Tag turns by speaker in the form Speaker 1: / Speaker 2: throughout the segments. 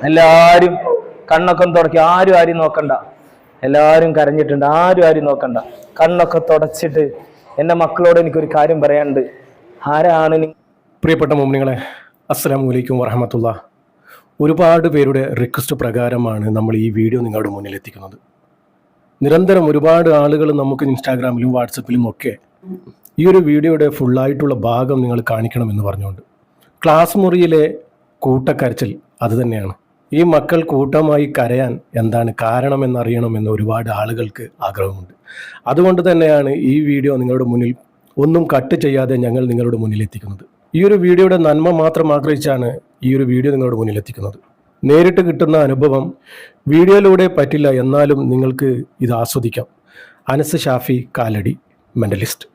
Speaker 1: എല്ലാവരും കണ്ണൊക്കെ തുടക്കി, ആരും നോക്കണ്ട. എല്ലാവരും കരഞ്ഞിട്ടുണ്ട്, ആരും നോക്കണ്ട. കണ്ണൊക്കെ തുടച്ചിട്ട് എൻ്റെ മക്കളോട് എനിക്കൊരു കാര്യം പറയാനുണ്ട്. ആരാണ്
Speaker 2: പ്രിയപ്പെട്ട മുഅ്മിനീങ്ങളെ, അസ്സലാമു അലൈക്കും വറഹ്മത്തുള്ളാഹി. ഒരുപാട് പേരുടെ റിക്വസ്റ്റ് പ്രകാരമാണ് നമ്മൾ ഈ വീഡിയോ നിങ്ങളുടെ മുന്നിൽ എത്തിക്കുന്നത്. നിരന്തരം ഒരുപാട് ആളുകൾ നമുക്ക് ഇൻസ്റ്റാഗ്രാമിലും വാട്സപ്പിലും ഒക്കെ ഈ ഒരു വീഡിയോയുടെ ഫുള്ളായിട്ടുള്ള ഭാഗം നിങ്ങൾ കാണിക്കണമെന്ന് പറഞ്ഞുകൊണ്ട്. ക്ലാസ് മുറിയിലെ കൂട്ടക്കരച്ചിൽ അത് തന്നെയാണ്. ഈ മക്കൾ കൂട്ടമായി കരയാൻ എന്താണ് കാരണമെന്നറിയണമെന്ന് ഒരുപാട് ആളുകൾക്ക് ആഗ്രഹമുണ്ട്. അതുകൊണ്ട് തന്നെയാണ് ഈ വീഡിയോ നിങ്ങളുടെ മുന്നിൽ ഒന്നും കട്ട് ചെയ്യാതെ ഞങ്ങൾ നിങ്ങളുടെ മുന്നിൽ എത്തിക്കുന്നത്. ഈ ഒരു വീഡിയോയുടെ നന്മ മാത്രം ആഗ്രഹിച്ചാണ് ഈ ഒരു വീഡിയോ നിങ്ങളുടെ മുന്നിൽ എത്തിക്കുന്നത്. നേരിട്ട് കിട്ടുന്ന അനുഭവം വീഡിയോയിലൂടെ പറ്റില്ല, എന്നാലും നിങ്ങൾക്ക് ഇത് ആസ്വദിക്കാം. അനസ് ഷാഫി കാലടി, മെൻ്റലിസ്റ്റ്.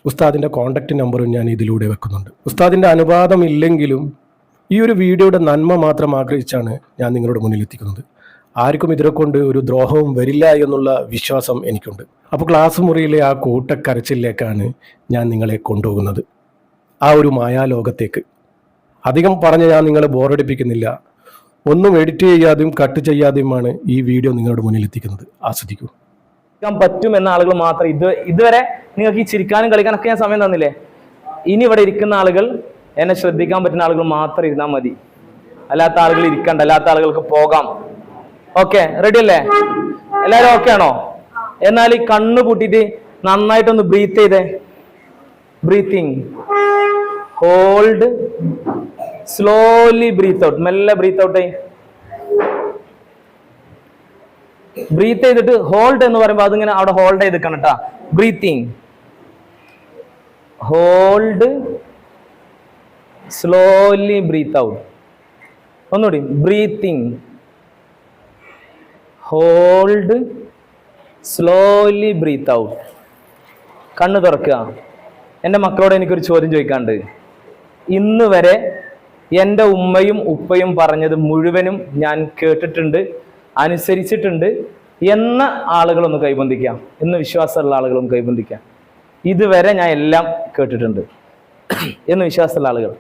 Speaker 2: ഉസ്താദിൻ്റെ കോൺടാക്റ്റ് നമ്പറും ഞാൻ ഇതിലൂടെ വെക്കുന്നുണ്ട്. ഉസ്താദിൻ്റെ അനുവാദം ഇല്ലെങ്കിലും ഈ ഒരു വീഡിയോയുടെ നന്മ മാത്രം ആഗ്രഹിച്ചാണ് ഞാൻ നിങ്ങളുടെ മുന്നിൽ എത്തിക്കുന്നത്. ആർക്കും ഇതിനെ കൊണ്ട് ഒരു ദ്രോഹവും വരില്ല എന്നുള്ള വിശ്വാസം എനിക്കുണ്ട്. അപ്പോൾ ക്ലാസ് മുറിയിലെ ആ കൂട്ടക്കരച്ചിലേക്കാണ് ഞാൻ നിങ്ങളെ കൊണ്ടുപോകുന്നത്, ആ ഒരു മായാലോകത്തേക്ക്. അധികം പറഞ്ഞ് ഞാൻ നിങ്ങളെ ബോറടിപ്പിക്കുന്നില്ല. ഒന്നും എഡിറ്റ് ചെയ്യാതെയും കട്ട് ചെയ്യാതെയുമാണ് ഈ വീഡിയോ നിങ്ങളുടെ മുന്നിൽ എത്തിക്കുന്നത്. ആസ്വദിക്കൂ.
Speaker 1: പറ്റുമെന്ന ആളുകൾ മാത്രം ഇതുവരെ നിങ്ങൾക്ക് ഈ ചിരിക്കാനും കളിക്കാനൊക്കെ ഞാൻ സമയം തന്നില്ലേ. ഇനി ഇവിടെ ഇരിക്കുന്ന ആളുകൾ, എന്നെ ശ്രദ്ധിക്കാൻ പറ്റുന്ന ആളുകൾ മാത്രം ഇരുന്നാൽ മതി. അല്ലാത്ത ആളുകൾ ഇരിക്കണ്ട, അല്ലാത്ത ആളുകൾക്ക് പോകാം. ഓക്കെ, റെഡി അല്ലേ? എല്ലാവരും ഓക്കെ ആണോ? എന്നാൽ ഈ കണ്ണ് പൂട്ടിയിട്ട് നന്നായിട്ടൊന്ന് ബ്രീത്ത് ചെയ്തേ. Breathe in, hold, slowly breathe out. മെല്ലെ ബ്രീത്ത് ഔട്ട് ചെയ്യും. ബ്രീത്ത് ചെയ്തിട്ട് ഹോൾഡ് എന്ന് പറയുമ്പോൾ അതിങ്ങനെ അവിടെ ഹോൾഡ് ചെയ്ത് നിൽക്കണം കേട്ടാ. Breathe in, hold, slowly breathe out. ഒന്നുകൂടി, breathe in, hold, slowly breathe out. കണ്ണ് തുറക്കുക. എൻ്റെ മക്കളോട് എനിക്കൊരു ചോദ്യം ചോദിക്കാണ്ട്. ഇന്ന് വരെ എൻ്റെ ഉമ്മയും ഉപ്പയും പറഞ്ഞത് മുഴുവനും ഞാൻ കേട്ടിട്ടുണ്ട്, അനുസരിച്ചിട്ടുണ്ട് എന്ന ആളുകളൊന്ന് കൈബന്ധിക്കാം. എന്ന് വിശ്വാസമുള്ള ആളുകളൊന്ന് കൈബന്ധിക്കാം. ഇതുവരെ ഞാൻ എല്ലാം കേട്ടിട്ടുണ്ട് എന്ന് വിശ്വാസമുള്ള ആളുകൾ,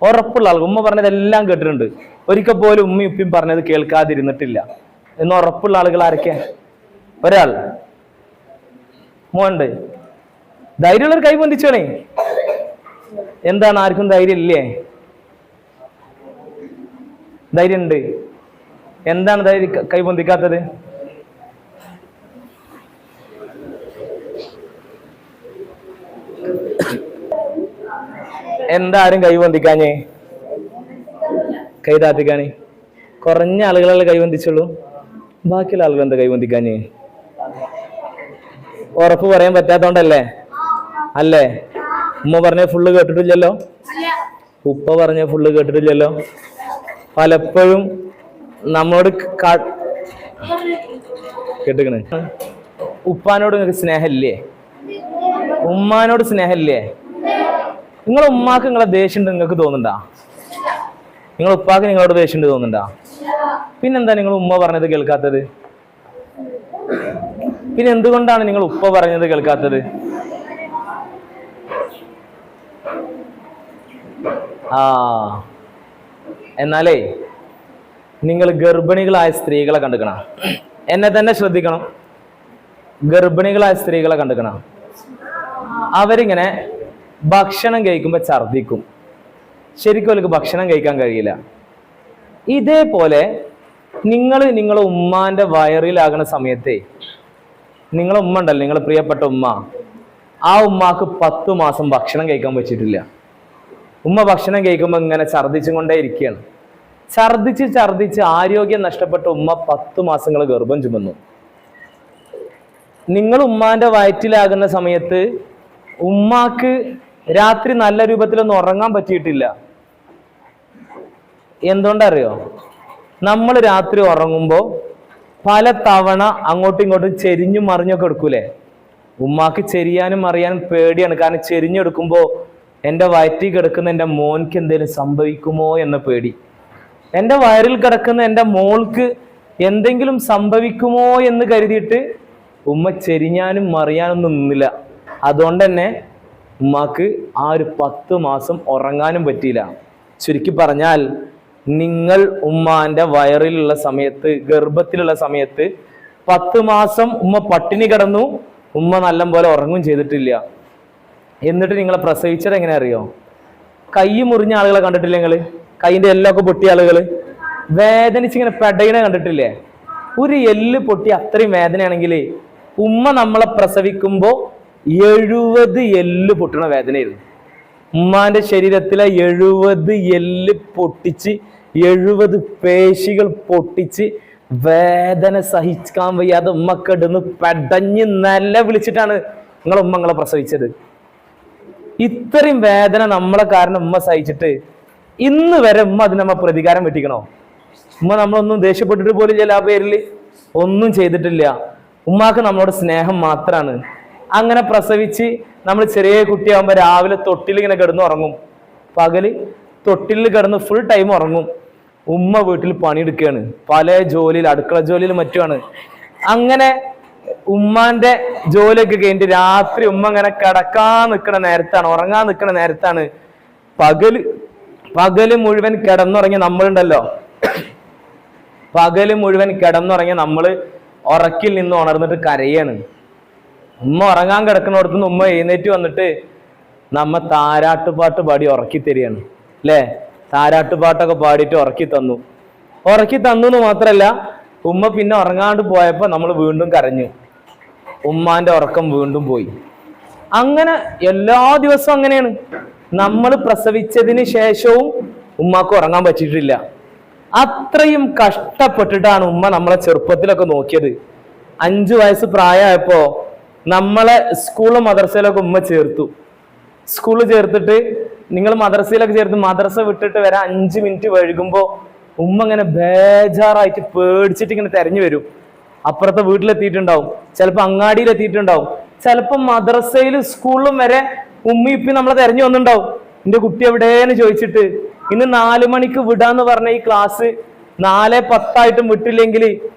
Speaker 1: ഉറപ്പുള്ള ആളുകൾ. ഉമ്മ പറഞ്ഞതെല്ലാം കേട്ടിട്ടുണ്ട്, ഒരിക്കൽ പോലും ഉമ്മയും ഉപ്പയും പറഞ്ഞത് കേൾക്കാതിരുന്നിട്ടില്ല എന്ന് ഉറപ്പുള്ള ആളുകൾ ആരൊക്കെ? ഒരാൾ മോണ്ട്. ധൈര്യമുള്ളൊരു കൈ പൊന്തിച്ചോണേ. എന്താണ്, ആർക്കും ധൈര്യം ഇല്ലേ? ധൈര്യം ഉണ്ട്. എന്താണ് ധൈര്യം കൈ പൊന്തിക്കാത്തത്? എന്താരും കൈ പൊന്തിക്കാഞ്ഞേ? കൈ താത്തിക്കാനേ? കുറഞ്ഞ ആളുകളെ കൈ പൊന്തിച്ചുള്ളൂ. ബാക്കിയുള്ള ആളുകൾ എന്താ കൈ പൊന്തിക്കാഞ്ഞേ? ഉറപ്പ് പറയാൻ പറ്റാത്തോണ്ടല്ലേ? അല്ലേ? ഉമ്മ പറഞ്ഞ ഫുള്ള് കേട്ടിട്ടില്ലല്ലോ, ഉപ്പ പറഞ്ഞ ഫുള്ള് കേട്ടിട്ടില്ലല്ലോ. പലപ്പോഴും നമ്മളോട് കേട്ടിക്കണ്. ഉപ്പാനോട് നിങ്ങൾക്ക് സ്നേഹമില്ലേ? ഉമ്മാനോട് സ്നേഹമില്ലേ? നിങ്ങളെ ഉമ്മാക്ക് നിങ്ങളെ ദേഷ്യം ഉണ്ട് നിങ്ങൾക്ക് തോന്നുന്നുണ്ടാ? നിങ്ങളെ ഉപ്പാക്ക് നിങ്ങളോട് ദേഷ്യം ഉണ്ട് തോന്നുന്നുണ്ടാ? പിന്നെന്താ നിങ്ങൾ ഉമ്മ പറഞ്ഞത് കേൾക്കാത്തത്? പിന്നെ എന്തുകൊണ്ടാണ് നിങ്ങൾ ഉപ്പ പറഞ്ഞത് കേൾക്കാത്തത്? എന്നാലേ നിങ്ങൾ ഗർഭിണികളായ സ്ത്രീകളെ കണ്ടുക്കണം. എന്നെ തന്നെ ശ്രദ്ധിക്കണം. ഗർഭിണികളായ സ്ത്രീകളെ കണ്ടുക്കണം. അവരിങ്ങനെ ഭക്ഷണം കഴിക്കുമ്പോൾ ഛർദിക്കും. ശരിക്കും അവർക്ക് ഭക്ഷണം കഴിക്കാൻ കഴിയില്ല. ഇതേപോലെ നിങ്ങളെ ഉമ്മാന്റെ വയറിലാകുന്ന സമയത്തെ, നിങ്ങളെ ഉമ്മ ഉണ്ടല്ലോ, നിങ്ങളെ പ്രിയപ്പെട്ട ഉമ്മ, ആ ഉമ്മാക്ക് 10 മാസം ഭക്ഷണം കഴിക്കാൻ പറ്റിയിട്ടില്ല. ഉമ്മ ഭക്ഷണം കഴിക്കുമ്പോൾ ഇങ്ങനെ ഛർദിച്ചും കൊണ്ടേ ഇരിക്കുകയാണ്. ഛർദിച്ച് ആരോഗ്യം നഷ്ടപ്പെട്ട ഉമ്മ 10 മാസങ്ങൾ ഗർഭം ചുമന്നു. നിങ്ങൾ ഉമ്മാന്റെ വയറ്റിലാകുന്ന സമയത്ത് ഉമ്മാക്ക് രാത്രി നല്ല രൂപത്തിലൊന്നും ഉറങ്ങാൻ പറ്റിയിട്ടില്ല. എന്തുകൊണ്ടറിയോ? നമ്മൾ രാത്രി ഉറങ്ങുമ്പോൾ പല തവണ അങ്ങോട്ടും ഇങ്ങോട്ടും ചെരിഞ്ഞും മറിഞ്ഞൊക്കെ എടുക്കൂലേ? ഉമ്മാക്ക് ചെരിയാനും മറിയാനും പേടിയാണ്. കാരണം ചെരിഞ്ഞെടുക്കുമ്പോൾ എൻ്റെ വയറ്റിൽ കിടക്കുന്ന എൻ്റെ മോൻക്ക് എന്തെങ്കിലും സംഭവിക്കുമോ എന്ന പേടി. എൻ്റെ വയറിൽ കിടക്കുന്ന എൻ്റെ മോൾക്ക് എന്തെങ്കിലും സംഭവിക്കുമോ എന്ന് കരുതിയിട്ട് ഉമ്മ ചെരിഞ്ഞാനും മറിയാനൊന്നും നിന്നില്ല. അതുകൊണ്ട് തന്നെ ഉമ്മാക്ക് ആ ഒരു 10 മാസം ഉറങ്ങാനും പറ്റിയില്ല. ചുരുക്കി പറഞ്ഞാൽ നിങ്ങൾ ഉമ്മാന്റെ വയറിലുള്ള സമയത്ത്, ഗർഭത്തിലുള്ള സമയത്ത് 10 മാസം ഉമ്മ പട്ടിണി കിടന്നു, ഉമ്മ നല്ലപോലെ ഉറങ്ങും ചെയ്തിട്ടില്ല. എന്നിട്ട് നിങ്ങളെ പ്രസവിച്ചത് എങ്ങനെ അറിയോ? കൈ മുറിഞ്ഞ ആളുകളെ കണ്ടിട്ടില്ല നിങ്ങൾ? കൈന്റെ എല്ലൊക്കെ പൊട്ടിയ ആളുകൾ വേദനിച്ചിങ്ങനെ പെടയിനെ കണ്ടിട്ടില്ലേ? ഒരു എല്ല് പൊട്ടി അത്രയും വേദനയാണെങ്കിൽ ഉമ്മ നമ്മളെ പ്രസവിക്കുമ്പോൾ 70 എല്ല് പൊട്ടണ വേദനയായിരുന്നു. ഉമ്മാന്റെ ശരീരത്തിലെ 70 എല്ല് പൊട്ടിച്ച് 70 പേശികൾ പൊട്ടിച്ച് വേദന സഹിക്കാൻ വയ്യാതെ ഉമ്മക്കെടുന്ന് പെടഞ്ഞ് നല്ല വിളിച്ചിട്ടാണ് നിങ്ങളെ പ്രസവിച്ചത്. ഇത്രയും വേദന നമ്മളെ കാരണം ഉമ്മ സഹിച്ചിട്ട് ഇന്ന് വരെ ഉമ്മ അതിന് നമ്മ പ്രതികാരം വെട്ടിക്കണോ? ഉമ്മ നമ്മളൊന്നും ദേഷ്യപ്പെട്ടിട്ട് പോലും ചില ആ പേരിൽ ഒന്നും ചെയ്തിട്ടില്ല. ഉമ്മാക്ക് നമ്മളോട് സ്നേഹം മാത്രമാണ്. അങ്ങനെ പ്രസവിച്ച് നമ്മൾ ചെറിയ കുട്ടിയാകുമ്പോൾ രാവിലെ തൊട്ടിൽ ഇങ്ങനെ കിടന്ന് ഉറങ്ങും, പകല് തൊട്ടിൽ കിടന്ന് ഫുൾ ടൈം ഉറങ്ങും. ഉമ്മ വീട്ടിൽ പണിയെടുക്കുകയാണ്, പല ജോലിയിൽ, അടുക്കള ജോലിയിൽ മറ്റുമാണ്. അങ്ങനെ ഉമ്മാന്റെ ജോലിയൊക്കെ കഴിഞ്ഞിട്ട് രാത്രി ഉമ്മ ഇങ്ങനെ കിടക്കാൻ നിൽക്കുന്ന നേരത്താണ്, ഉറങ്ങാൻ നിൽക്കുന്ന നേരത്താണ് പകല് മുഴുവൻ കിടന്നുറങ്ങിയ നമ്മളുണ്ടല്ലോ, പകല് മുഴുവൻ കിടന്നുറങ്ങിയ നമ്മള് ഉറക്കിൽ നിന്ന് ഉണർന്നിട്ട് കരയാണ്. ഉമ്മ ഉറങ്ങാൻ കിടക്കുന്നിടത്തുനിന്ന് ഉമ്മ എഴുന്നേറ്റ് വന്നിട്ട് നമ്മ താരാട്ടുപാട്ട് പാടി ഉറക്കി തരികയാണ് അല്ലേ? താരാട്ടുപാട്ടൊക്കെ പാടിയിട്ട് ഉറക്കി തന്നു എന്ന് മാത്രല്ല, ഉമ്മ പിന്നെ ഉറങ്ങാണ്ട് പോയപ്പോ നമ്മൾ വീണ്ടും കരഞ്ഞു, ഉമ്മാന്റെ ഉറക്കം വീണ്ടും പോയി. അങ്ങനെ എല്ലാ ദിവസവും അങ്ങനെയാണ്. നമ്മൾ പ്രസവിച്ചതിന് ശേഷവും ഉമ്മാക്ക് ഉറങ്ങാൻ പറ്റിയിട്ടില്ല. അത്രയും കഷ്ടപ്പെട്ടിട്ടാണ് ഉമ്മ നമ്മളെ ചെറുപ്പത്തിലൊക്കെ നോക്കിയത്. 5 വയസ്സ് പ്രായമായപ്പോ നമ്മളെ സ്കൂളും മദ്രസയിലൊക്കെ ഉമ്മ ചേർത്തു. സ്കൂളിൽ ചേർത്തിട്ട് നിങ്ങൾ മദ്രസയിലൊക്കെ ചേർത്ത് മദ്രസ വിട്ടിട്ട് വരാൻ 5 മിനിറ്റ് വൈകുമ്പോ ഉമ്മ ഇങ്ങനെ ബേജാറായിട്ട് പേടിച്ചിട്ട് ഇങ്ങനെ തെരഞ്ഞു വരും. അപ്പുറത്തെ വീട്ടിലെത്തിയിട്ടുണ്ടാവും, ചിലപ്പോൾ അങ്ങാടിയിലെത്തിയിട്ടുണ്ടാവും, ചിലപ്പോൾ മദ്രസയിലും സ്കൂളിലും വരെ ഉമ്മി ഇപ്പി നമ്മളെ തെരഞ്ഞു വന്നിട്ടുണ്ടാവും. എന്റെ കുട്ടി എവിടെയെന്ന് ചോദിച്ചിട്ട്. ഇന്ന് 4 മണിക്ക് വിടാന്ന് പറഞ്ഞ ഈ ക്ലാസ് 4:10 വിട്ടില്ലെങ്കിൽ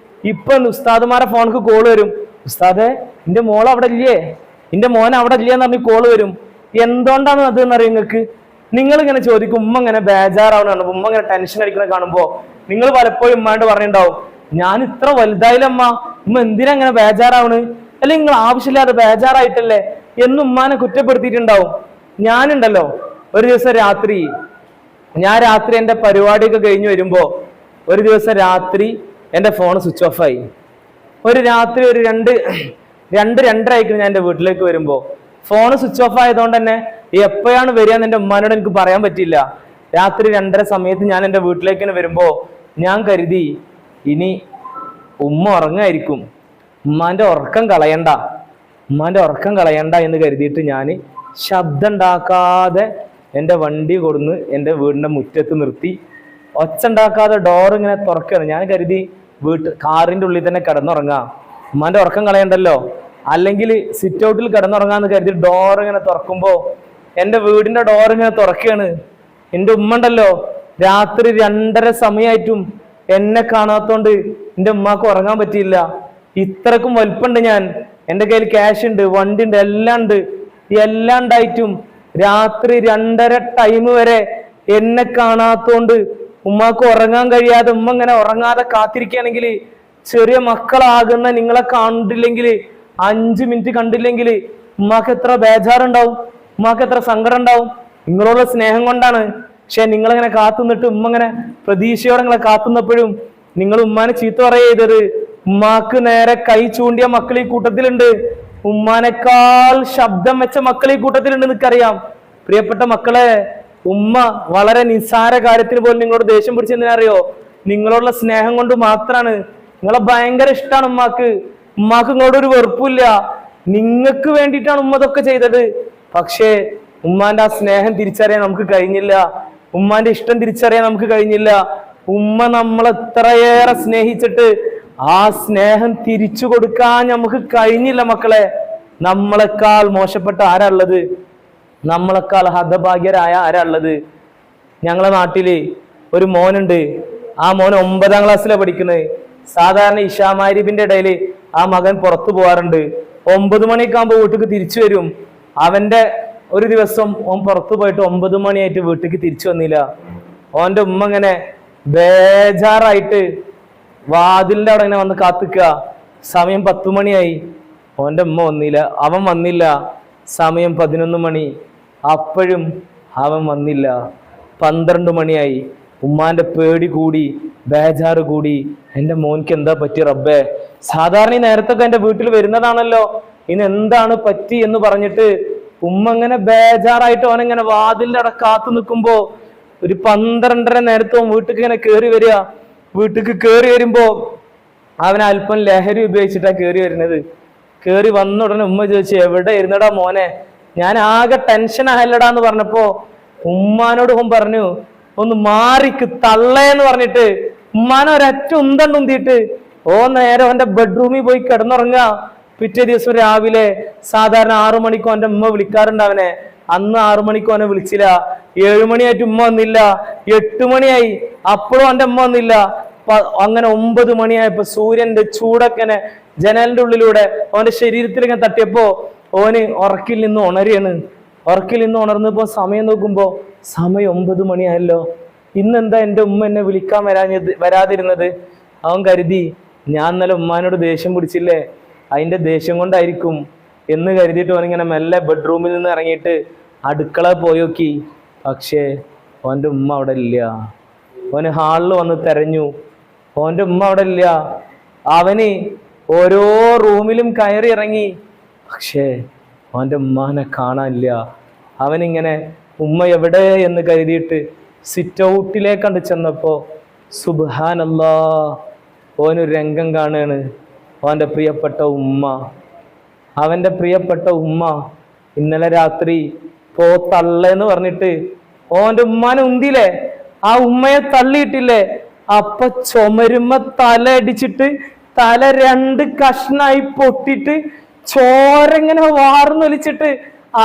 Speaker 1: ഇപ്പൊ ഉസ്താദുമാരെ ഫോണിക്ക് കോള് വരും, ഉസ്താദെ എന്റെ മോൾ അവിടെ ഇല്ലേ, എന്റെ മോൻ അവിടെ ഇല്ലേന്ന് പറഞ്ഞ് കോള് വരും. എന്തുകൊണ്ടാണ് അത് എന്നറിയാം നിങ്ങൾക്ക്? നിങ്ങൾ ഇങ്ങനെ ചോദിക്കും, ഉമ്മ ഇങ്ങനെ ബേജാറാവണം, ഉമ്മ ഇങ്ങനെ ടെൻഷൻ അടിക്കണ കാണുമ്പോ നിങ്ങൾ പലപ്പോഴും ഉമ്മാണ്ട് പറഞ്ഞിട്ടുണ്ടാവും, ഞാൻ ഇത്ര വലുതായില്ലമ്മ, ഉമ്മ എന്തിനാ അങ്ങനെ ബേജാറാവണ്, അല്ലെങ്കിൽ നിങ്ങൾ ആവശ്യമില്ലാതെ ബേജാറായിട്ടല്ലേ എന്ന് ഉമ്മാനെ കുറ്റപ്പെടുത്തിയിട്ടുണ്ടാവും. ഞാനുണ്ടല്ലോ ഒരു ദിവസം രാത്രി എന്റെ പരിപാടിയൊക്കെ കഴിഞ്ഞ് വരുമ്പോ ഒരു ദിവസം രാത്രി എന്റെ ഫോൺ സ്വിച്ച് ഓഫ് ആയി. ഒരു രാത്രി ഒരു 2-2:30 ഞാൻ എന്റെ വീട്ടിലേക്ക് വരുമ്പോ ഫോൺ സ്വിച്ച് ഓഫ് ആയതുകൊണ്ട് തന്നെ എപ്പോഴാണ് വരികയെന്ന് എന്റെ ഉമ്മാനോട് എനിക്ക് പറയാൻ പറ്റില്ല. രാത്രി 2:30 സമയത്ത് ഞാൻ എന്റെ വീട്ടിലേക്ക് തന്നെ വരുമ്പോ ഞാൻ കരുതി ഇനി ഉമ്മ ഉറങ്ങായിരിക്കും, ഉമ്മാന്റെ ഉറക്കം കളയണ്ട എന്ന് കരുതിയിട്ട് ഞാൻ ശബ്ദം ഉണ്ടാക്കാതെ എൻ്റെ വണ്ടി കൊടുന്ന് എൻ്റെ വീടിൻ്റെ മുറ്റത്ത് നിർത്തി ഒച്ച ഉണ്ടാക്കാതെ ഡോർ ഇങ്ങനെ തുറക്കുകയാണ്. ഞാൻ കരുതി കാറിൻ്റെ ഉള്ളിൽ തന്നെ കിടന്നുറങ്ങാം, ഉമ്മാന്റെ ഉറക്കം കളയണ്ടല്ലോ, അല്ലെങ്കിൽ സിറ്റ് ഔട്ടിൽ കിടന്നുറങ്ങാന്ന് കരുതി ഡോർ ഇങ്ങനെ തുറക്കുമ്പോൾ എൻ്റെ വീടിൻ്റെ ഡോർ ഇങ്ങനെ തുറക്കുകയാണ്. എൻ്റെ ഉമ്മ ഉണ്ടല്ലോ രാത്രി 2:30 സമയമായിട്ടും എന്നെ കാണാത്തോണ്ട് എൻ്റെ ഉമ്മാക്ക് ഉറങ്ങാൻ പറ്റിയില്ല. ഇത്രക്കും വലിപ്പുണ്ട് ഞാൻ, എൻ്റെ കയ്യിൽ ക്യാഷ് ഉണ്ട്, വണ്ടി ഉണ്ട്, എല്ലാം ഉണ്ട്. എല്ലാം ഉണ്ടായിട്ടും രാത്രി 2:30 വരെ എന്നെ കാണാത്തോണ്ട് ഉമ്മാക്ക് ഉറങ്ങാൻ കഴിയാതെ ഉമ്മ ഇങ്ങനെ ഉറങ്ങാതെ കാത്തിരിക്കുകയാണെങ്കിൽ, ചെറിയ മക്കളാകുന്ന നിങ്ങളെ കണ്ടില്ലെങ്കിൽ 5 മിനിറ്റ് കണ്ടില്ലെങ്കിൽ ഉമ്മാക്ക് എത്ര ബേജാറുണ്ടാവും, ഉമ്മാക്ക് എത്ര സങ്കടം ഉണ്ടാവും. നിങ്ങളോടുള്ള സ്നേഹം കൊണ്ടാണ്. പക്ഷെ നിങ്ങളിങ്ങനെ കാത്തുനിന്നിട്ട് ഉമ്മ ഇങ്ങനെ പ്രതീക്ഷയോടെ നിങ്ങളെ കാത്തുന്നപ്പോഴും നിങ്ങൾ ഉമ്മാനെ ചീത്ത പറയുക ചെയ്തത്. ഉമ്മാക്ക് നേരെ കൈ ചൂണ്ടിയ മക്കൾ ഈ കൂട്ടത്തിലുണ്ട്, ഉമ്മാനേക്കാൾ ശബ്ദം വെച്ച മക്കൾ ഈ കൂട്ടത്തിലുണ്ട്. നിനക്കറിയാം പ്രിയപ്പെട്ട മക്കളെ, ഉമ്മ വളരെ നിസ്സാര കാര്യത്തിന് പോലും നിങ്ങളോട് ദേഷ്യം പിടിച്ചെന്തിനറിയോ? നിങ്ങളോടുള്ള സ്നേഹം കൊണ്ട് മാത്രമാണ്. നിങ്ങളെ ഭയങ്കര ഇഷ്ടമാണ് ഉമ്മാക്ക് നിങ്ങളോട് ഒരു വെറുപ്പില്ല. നിങ്ങൾക്ക് വേണ്ടിയിട്ടാണ് ഉമ്മ ഇതൊക്കെ ചെയ്തത്. പക്ഷേ ഉമ്മാന്റെ ആ സ്നേഹം തിരിച്ചറിയാൻ നമുക്ക് കഴിഞ്ഞില്ല, ഉമ്മാന്റെ ഇഷ്ടം തിരിച്ചറിയാൻ നമുക്ക് കഴിഞ്ഞില്ല. ഉമ്മ നമ്മളെത്രയേറെ സ്നേഹിച്ചിട്ട് ആ സ്നേഹം തിരിച്ചു കൊടുക്കാൻ നമുക്ക് കഴിഞ്ഞില്ല മക്കളെ. നമ്മളെക്കാൾ മോശപ്പെട്ട ആരാ ഉള്ളത്? നമ്മളെക്കാൾ ഹതഭാഗ്യരായ ആരാ ഉള്ളത്? ഞങ്ങളെ നാട്ടില് ഒരു മോനുണ്ട്. ആ മോൻ 9ാം ക്ലാസ്സിലാണ് പഠിക്കുന്നത്. സാധാരണ ഇശാ മഗ്‌രിബിന്റെ ഇടയിൽ ആ മകൻ പുറത്തു പോകാറുണ്ട്. 9 മണിയൊക്കെ ആകുമ്പോൾ വീട്ടിലേക്ക് തിരിച്ചു വരും. അവന്റെ ഒരു ദിവസം ഓൻ പുറത്തു പോയിട്ട് 9 മണിയായിട്ട് വീട്ടിലേക്ക് തിരിച്ചു വന്നില്ല. ഓന്റെ ഉമ്മ ഇങ്ങനെ ബേജാറായിട്ട് വാതിലിന്റെ അവിടെ ഇങ്ങനെ വന്ന് കാത്തിക്കുക. സമയം 10 മണിയായി, ഓന്റെ ഉമ്മ വന്നില്ല, അവൻ വന്നില്ല. സമയം 11 മണി, അപ്പോഴും അവൻ വന്നില്ല. 12 മണിയായി. ഉമ്മാന്റെ പേടി കൂടി, ബേജാറ് കൂടി. എൻ്റെ മോൻക്ക് എന്താ പറ്റി റബ്ബേ? സാധാരണ ഈ നേരത്തൊക്കെ എൻ്റെ വീട്ടിൽ വരുന്നതാണല്ലോ, ഇനി എന്താണ് പറ്റി എന്ന് പറഞ്ഞിട്ട് ഉമ്മ ഇങ്ങനെ ബേജാറായിട്ട് ഓനിങ്ങനെ വാതിലിന്റെ അവിടെ കാത്തു നിൽക്കുമ്പോ ഒരു 12:30 നേരത്തും വീട്ടിൽ ഇങ്ങനെ കയറി വരിക. വീട്ടിക്ക് കയറി വരുമ്പോ അവൻ അല്പം ലഹരി ഉപയോഗിച്ചിട്ടാ കയറി വരുന്നത്. കയറി വന്ന ഉടനെ ഉമ്മ ചോദിച്ചു, എവിടെ ഇരുന്നടാ മോനെ? ഞാൻ ആകെ ടെൻഷൻ ആയല്ലടാന്ന് പറഞ്ഞപ്പോ ഉമ്മാനോട് ഓൻ പറഞ്ഞു, ഒന്ന് മാറിക്ക് തള്ളേന്ന് പറഞ്ഞിട്ട് ഉമ്മാനെ ഒരൊറ്റ ഉന്തീട്ട് ഓ നേരെ അവന്റെ ബെഡ്റൂമിൽ പോയി കിടന്നുറങ്ങുക. പിറ്റേ ദിവസം രാവിലെ സാധാരണ 6 മണിക്കോ അവന്റെ ഉമ്മ വിളിക്കാറുണ്ട് അവനെ. അന്ന് 6 മണിക്കോ അവനെ വിളിച്ചില്ല. 7 മണിയായിട്ട് ഉമ്മ വന്നില്ല. 8 മണിയായി, അപ്പോഴും അവന്റെ ഉമ്മ വന്നില്ല. അങ്ങനെ 9 മണിയായപ്പോ സൂര്യന്റെ ചൂടൊക്കെ ജനലിന്റെ ഉള്ളിലൂടെ അവന്റെ ശരീരത്തിൽ ഇങ്ങനെ തട്ടിയപ്പോ ഓന് ഉറക്കിൽ നിന്ന് ഉണരുകയാണ്. ഉറക്കിൽ നിന്ന് ഉണർന്നപ്പോ സമയം നോക്കുമ്പോ സമയം 9 മണിയായല്ലോ. ഇന്നെന്താ എൻ്റെ ഉമ്മ എന്നെ വിളിക്കാൻ വരാതിരുന്നത്? അവൻ കരുതി ഞാൻ ഇന്നലെ ഉമ്മാനോട് ദേഷ്യം പിടിച്ചില്ലേ, അതിന്റെ ദേഷ്യം കൊണ്ടായിരിക്കും എന്ന് കരുതിയിട്ട് ഓനിങ്ങനെ മെല്ലെ ബെഡ്റൂമിൽ നിന്ന് ഇറങ്ങിയിട്ട് അടുക്കള പോയോക്കി. പക്ഷേ ഓൻ്റെ ഉമ്മ അവിടെ ഇല്ല. ഓന് ഹാളിൽ വന്ന് തെരഞ്ഞു, ഓൻ്റെ ഉമ്മ അവിടെ ഇല്ല. അവന് ഓരോ റൂമിലും കയറി ഇറങ്ങി, പക്ഷേ ഓൻ്റെ ഉമ്മാനെ കാണാനില്ല. അവനിങ്ങനെ ഉമ്മ എവിടെ എന്ന് കരുതിയിട്ട് സിറ്റ് ഔട്ടിലേക്കണ്ട് ചെന്നപ്പോ സുബ്ഹാനല്ലാ, ഓനൊരു രംഗം കാണുകയാണ്. ഓൻ്റെ പ്രിയപ്പെട്ട ഉമ്മ, അവൻ്റെ പ്രിയപ്പെട്ട ഉമ്മ ഇന്നലെ രാത്രി പോ തള്ളേന്ന് പറഞ്ഞിട്ട് ഓൻ്റെ ഉമ്മാനെ ഉന്തിയില്ലേ, ആ ഉമ്മയെ തള്ളിയിട്ടില്ലേ, അപ്പൊ ചുമരുമ്മ തല അടിച്ചിട്ട് തല 2 കഷ്ണായി പൊട്ടിട്ട് ചോരങ്ങനെ വാർന്നൊലിച്ചിട്ട്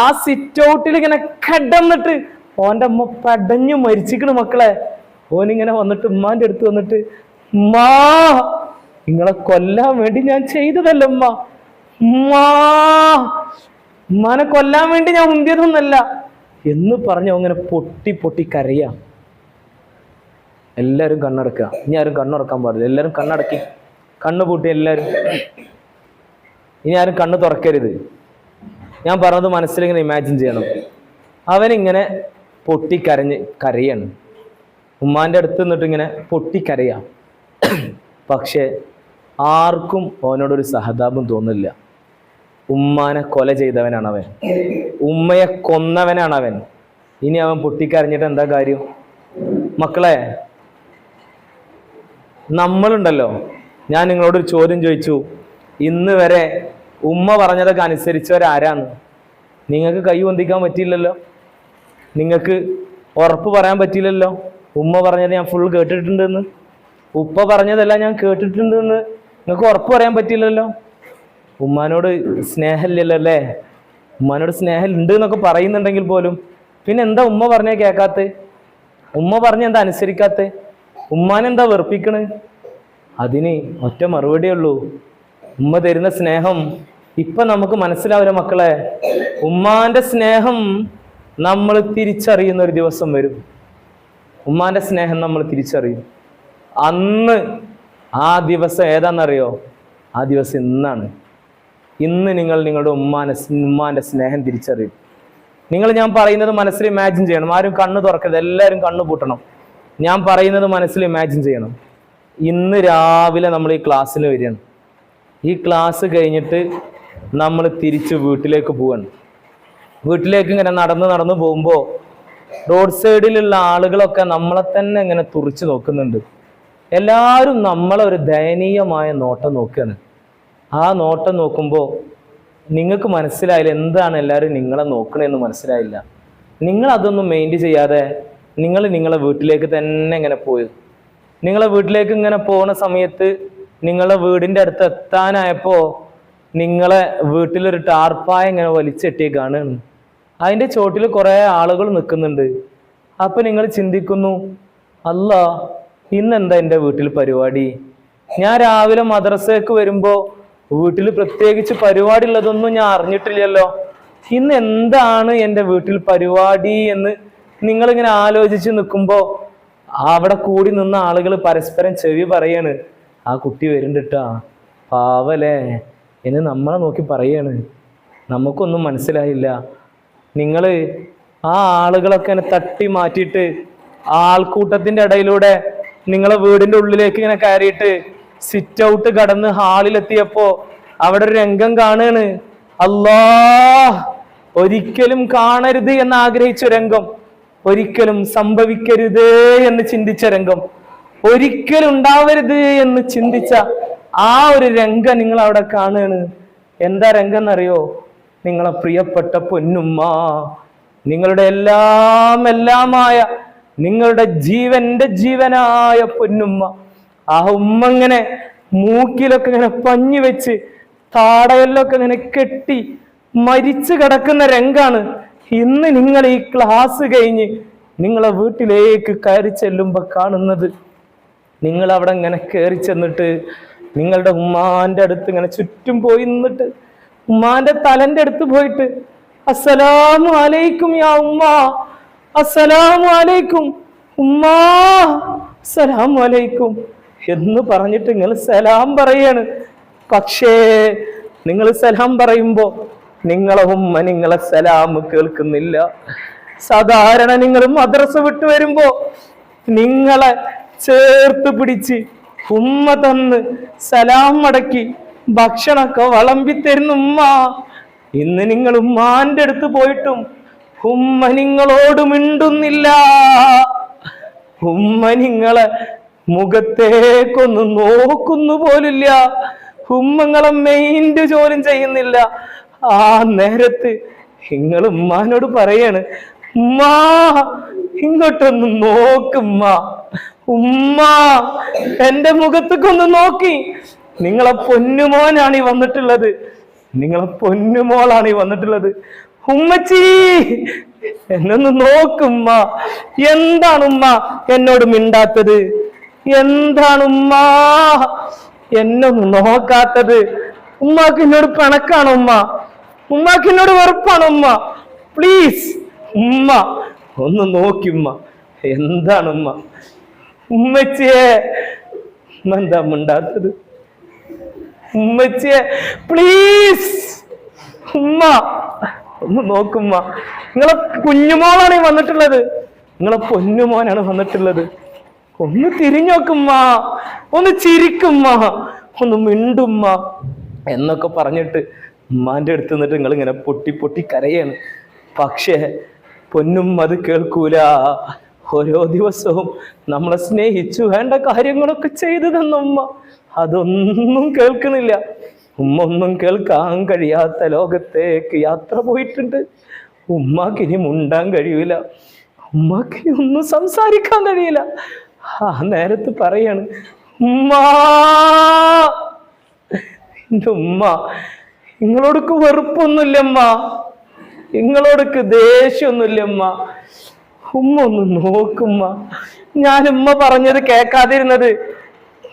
Speaker 1: ആ സിറ്റ് ഔട്ടിൽ ഇങ്ങനെ കിടന്നിട്ട് ഓൻ്റെ അമ്മ പടഞ്ഞു മരിച്ചിക്കണ് മക്കളെ. ഓനിങ്ങനെ വന്നിട്ട് ഉമ്മാന്റെ അടുത്ത് വന്നിട്ട്, ഉമ്മാ നിങ്ങളെ കൊല്ലാൻ വേണ്ടി ഞാൻ ചെയ്തതല്ല ഉമ്മ, ഉമ്മാനെ കൊല്ലാൻ വേണ്ടി ഞാൻ ഉന്തിയതൊന്നല്ല എന്ന് പറഞ്ഞ് അങ്ങനെ പൊട്ടി പൊട്ടി കരയാം. എല്ലാവരും കണ്ണടക്കുക. ഇനി ആരും കണ്ണുറക്കാൻ പാടില്ല. എല്ലാവരും കണ്ണടക്കി, കണ്ണു പൂട്ടി എല്ലാവരും. ഇനി ആരും കണ്ണ് തുറക്കരുത്. ഞാൻ പറഞ്ഞത് മനസ്സിലിങ്ങനെ ഇമാജിൻ ചെയ്യണം. അവനിങ്ങനെ കരയാണ്. ഉമ്മാന്റെ അടുത്ത് നിന്നിട്ട് ഇങ്ങനെ പൊട്ടിക്കരയാം. പക്ഷെ ആർക്കും അവനോടൊരു സഹതാപം തോന്നില്ല. ഉമ്മാനെ കൊല ചെയ്തവനാണ് അവൻ, ഉമ്മയെ കൊന്നവനാണ് അവൻ. ഇനി അവൻ പൊട്ടിക്കരഞ്ഞിട്ട് എന്താ കാര്യം? മക്കളെ, നമ്മളുണ്ടല്ലോ, ഞാൻ നിങ്ങളോടൊരു ചോദ്യം ചോദിച്ചു, ഇന്ന് വരെ ഉമ്മ പറഞ്ഞതൊക്കെ അനുസരിച്ചവരാരാണ്? നിങ്ങൾക്ക് കൈ പൊന്തിക്കാൻ പറ്റിയില്ലല്ലോ, നിങ്ങൾക്ക് ഉറപ്പ് പറയാൻ പറ്റിയില്ലല്ലോ. ഉമ്മ പറഞ്ഞത് ഞാൻ ഫുൾ കേട്ടിട്ടുണ്ടെന്ന്, ഉപ്പ പറഞ്ഞതല്ല ഞാൻ കേട്ടിട്ടുണ്ടെന്ന് നിങ്ങൾക്ക് ഉറപ്പ് പറയാൻ പറ്റില്ലല്ലോ. ഉമ്മാനോട് സ്നേഹമില്ലല്ലോ അല്ലേ? ഉമ്മാനോട് സ്നേഹം ഉണ്ട് എന്നൊക്കെ പറയുന്നുണ്ടെങ്കിൽ പോലും പിന്നെ എന്താ ഉമ്മ പറഞ്ഞേ കേൾക്കാത്ത? ഉമ്മ പറഞ്ഞ എന്താ അനുസരിക്കാത്ത? ഉമ്മാനെന്താ വെറുപ്പിക്കണ്? അതിന് ഒറ്റ മറുപടിയേ ഉള്ളൂ, ഉമ്മ തരുന്ന സ്നേഹം ഇപ്പൊ നമുക്ക് മനസ്സിലാവില്ല മക്കളെ. ഉമ്മാന്റെ സ്നേഹം നമ്മൾ തിരിച്ചറിയുന്ന ഒരു ദിവസം വരും. ഉമ്മാന്റെ സ്നേഹം നമ്മൾ തിരിച്ചറിയും. അന്ന് ആ ദിവസം ഏതാണെന്നറിയോ? ആ ദിവസം ഇന്നാണ്. ഇന്ന് നിങ്ങൾ നിങ്ങളുടെ ഉമ്മാന്റെ സ്നേഹം തിരിച്ചറിയും. നിങ്ങൾ ഞാൻ പറയുന്നത് മനസ്സിൽ ഇമാജിൻ ചെയ്യണം. ആരും കണ്ണ് തുറക്കരുത്, എല്ലാവരും കണ്ണ് പൂട്ടണം. ഞാൻ പറയുന്നത് മനസ്സിൽ ഇമാജിൻ ചെയ്യണം. ഇന്ന് രാവിലെ നമ്മൾ ഈ ക്ലാസ്സിന് വരികയാണ്. ഈ ക്ലാസ് കഴിഞ്ഞിട്ട് നമ്മൾ തിരിച്ച് വീട്ടിലേക്ക് പോവാണ്. വീട്ടിലേക്ക് ഇങ്ങനെ നടന്ന് പോകുമ്പോൾ റോഡ് സൈഡിലുള്ള ആളുകളൊക്കെ നമ്മളെ തന്നെ ഇങ്ങനെ തുറിച്ച് നോക്കുന്നുണ്ട്. എല്ലാവരും നമ്മളെ ഒരു ദയനീയമായ നോട്ടം നോക്കുകയാണ്. ആ നോട്ടം നോക്കുമ്പോൾ നിങ്ങൾക്ക് മനസ്സിലായില്ല എന്താണ് എല്ലാവരും നിങ്ങളെ നോക്കണമെന്ന് മനസ്സിലായില്ല. നിങ്ങൾ അതൊന്നും മെയിൻറ്റെയിൻ ചെയ്യാതെ നിങ്ങളെ വീട്ടിലേക്ക് തന്നെ ഇങ്ങനെ പോയി. നിങ്ങളെ വീട്ടിലേക്ക് ഇങ്ങനെ പോകുന്ന സമയത്ത് നിങ്ങളെ വീടിൻ്റെ അടുത്ത് എത്താനായപ്പോൾ നിങ്ങളെ വീട്ടിലൊരു ടാർപ്പായ ഇങ്ങനെ വലിച്ചെട്ടിയേക്കാണ്. അതിൻ്റെ ചോട്ടിൽ കുറേ ആളുകൾ നിൽക്കുന്നുണ്ട്. അപ്പം നിങ്ങൾ ചിന്തിക്കുന്നു, അല്ലാ ഇന്നെന്താ എൻ്റെ വീട്ടിൽ പരിപാടി? ഞാൻ രാവിലെ മദ്രസയ്ക്ക് വരുമ്പോൾ വീട്ടിൽ പ്രത്യേകിച്ച് പരിപാടി ഉള്ളതൊന്നും ഞാൻ അറിഞ്ഞിട്ടില്ലല്ലോ. ഇന്ന് എന്താണ് എൻ്റെ വീട്ടിൽ പരിപാടി എന്ന് നിങ്ങളിങ്ങനെ ആലോചിച്ച് നിൽക്കുമ്പോൾ അവിടെ കൂടി നിന്ന ആളുകൾ പരസ്പരം ചെവി പറയാണ്, ആ കുട്ടി വരുന്നുണ്ടിട്ടാ, പാവല്ലേ എന്ന് നമ്മളെ നോക്കി പറയാണ്. നമുക്കൊന്നും മനസ്സിലായില്ല. നിങ്ങൾ ആ ആളുകളൊക്കെ ഇങ്ങനെ തട്ടി മാറ്റിയിട്ട് ആൾക്കൂട്ടത്തിൻ്റെ ഇടയിലൂടെ നിങ്ങളെ വീടിൻ്റെ ഉള്ളിലേക്ക് ഇങ്ങനെ കയറിയിട്ട് സിറ്റ് ഔട്ട് കടന്ന് ഹാളിലെത്തിയപ്പോ അവിടെ ഒരു രംഗം കാണുകയാണ്. അല്ലാ, ഒരിക്കലും കാണരുത് എന്ന് ആഗ്രഹിച്ച രംഗം, ഒരിക്കലും സംഭവിക്കരുതേ എന്ന് ചിന്തിച്ച രംഗം, ഒരിക്കലും ഉണ്ടാവരുത് എന്ന് ചിന്തിച്ച ആ ഒരു രംഗം നിങ്ങൾ അവിടെ കാണുകയാണ്. എന്താ രംഗം എന്നറിയോ? നിങ്ങളെ പ്രിയപ്പെട്ട പൊന്നുമ്മ, നിങ്ങളുടെ എല്ലാമായ നിങ്ങളുടെ ജീവന്റെ ജീവനായ പൊന്നുമ്മ, ആ ഉമ്മ ഇങ്ങനെ മൂക്കിലൊക്കെ ഇങ്ങനെ പഞ്ഞു വെച്ച് താടയിലൊക്കെ ഇങ്ങനെ കെട്ടി മരിച്ചു കിടക്കുന്ന രംഗാണ് ഇന്ന് നിങ്ങൾ ഈ ക്ലാസ് കഴിഞ്ഞ് നിങ്ങളെ വീട്ടിലേക്ക് കയറി ചെല്ലുമ്പോ കാണുന്നത്. നിങ്ങൾ അവിടെ ഇങ്ങനെ കയറി ചെന്നിട്ട് നിങ്ങളുടെ ഉമ്മാന്റെ അടുത്ത് ഇങ്ങനെ ചുറ്റും പോയി നിന്നിട്ട് ഉമ്മാന്റെ തലന്റെ അടുത്ത് പോയിട്ട് അസ്സലാമു അലൈക്കും യാ ഉമ്മ, അസ്സലാമു അലൈക്കും ഉമ്മാ, അസ്സലാമു അലൈക്കും എന്ന് പറഞ്ഞിട്ട് നിങ്ങൾ സലാം പറയാണ്. പക്ഷേ നിങ്ങൾ സലാം പറയുമ്പോ നിങ്ങളെ ഉമ്മ നിങ്ങളെ സലാം കേൾക്കുന്നില്ല. സാധാരണ നിങ്ങൾ മദ്രസ വിട്ടു വരുമ്പോ നിങ്ങളെ ചേർത്ത് പിടിച്ച് ഉമ്മ തന്ന് സലാം മടക്കി ഭക്ഷണമൊക്കെ വിളമ്പിത്തരുന്ന ഉമ്മ, ഇന്ന് നിങ്ങൾ ഉമ്മാന്റെ അടുത്ത് പോയിട്ടും ഉമ്മ നിങ്ങളോട് മിണ്ടുന്നില്ല. ഉമ്മ നിങ്ങളെ മുഖത്തേക്കൊന്ന് നോക്കുന്നു പോലില്ല. ഉമ്മങ്ങളെ മെയിൻ്റെ ജോലിയും ചെയ്യുന്നില്ല. ആ നേരത്ത് നിങ്ങൾ ഉമ്മാനോട് പറയാണ്, ഉമ്മാ ഇങ്ങോട്ടൊന്ന് നോക്കുമ്മ, ഉമ്മ എന്റെ മുഖത്തേക്കൊന്ന് നോക്കി. നിങ്ങളെ പൊന്നുമോനാണ് ഈ വന്നിട്ടുള്ളത്, നിങ്ങളെ പൊന്നുമോളാണ് ഈ വന്നിട്ടുള്ളത്. ഉമ്മച്ചി എന്നൊന്ന് നോക്കുമ്മ. എന്താണ് ഉമ്മ എന്നോട് മിണ്ടാത്തത്? എന്താണ് ഉമ്മ എന്നൊന്ന് നോക്കാത്തത്? ഉമ്മാക്ക് എന്നോട് പിണക്കാണോ ഉമ്മ? ഉമ്മാക്ക് എന്നോട് വെറുപ്പാണോ ഉമ്മ? പ്ലീസ് ഉമ്മ ഒന്ന് നോക്കിമ്മ. എന്താണ് ഉമ്മ? ഉമ്മച്ചിയെ എന്താ മിണ്ടാത്തത്? ഉമ്മച്ചിയെ പ്ലീസ് ഉമ്മ ഒന്ന് നോക്കുമ്മ. നിങ്ങളെ കുഞ്ഞുമോളാണ് ഈ വന്നിട്ടുള്ളത്, നിങ്ങളെ പൊന്നുമോനാണ് വന്നിട്ടുള്ളത്. ഒന്ന് തിരിഞ്ഞു നോക്കുമ്മ, ഒന്ന് ചിരിക്കുമ്മ, ഒന്ന് മിണ്ടുമ്മ എന്നൊക്കെ പറഞ്ഞിട്ട് ഉമ്മാന്റെ അടുത്ത് നിന്നിട്ട് നിങ്ങൾ ഇങ്ങനെ പൊട്ടി പൊട്ടി കരയാണ്. പക്ഷേ പൊന്നും അത് കേൾക്കൂല. ഓരോ ദിവസവും നമ്മളെ സ്നേഹിച്ചു വേണ്ട കാര്യങ്ങളൊക്കെ ചെയ്തു തന്ന ഉമ്മ അതൊന്നും കേൾക്കണില്ല. ഉമ്മ ഒന്നും കേൾക്കാൻ കഴിയാത്ത ലോകത്തേക്ക് യാത്ര പോയിട്ടുണ്ട്. ഉമ്മാക്കിനി മുണ്ടാൻ കഴിയൂല, ഉമ്മാക്കിനി ഒന്നും സംസാരിക്കാൻ കഴിയില്ല. ആ നേരത്ത് പറയാണ്, ഉമ്മാ എൻ്റെ ഉമ്മ നിങ്ങളോടൊക്കെ വെറുപ്പൊന്നുമില്ലമ്മ, നിങ്ങളോടൊക്കെ ദേഷ്യമൊന്നുമില്ലമ്മ. ഉമ്മ ഒന്ന് നോക്കുമ്മ. ഞാൻ ഉമ്മ പറഞ്ഞത് കേൾക്കാതിരുന്നത്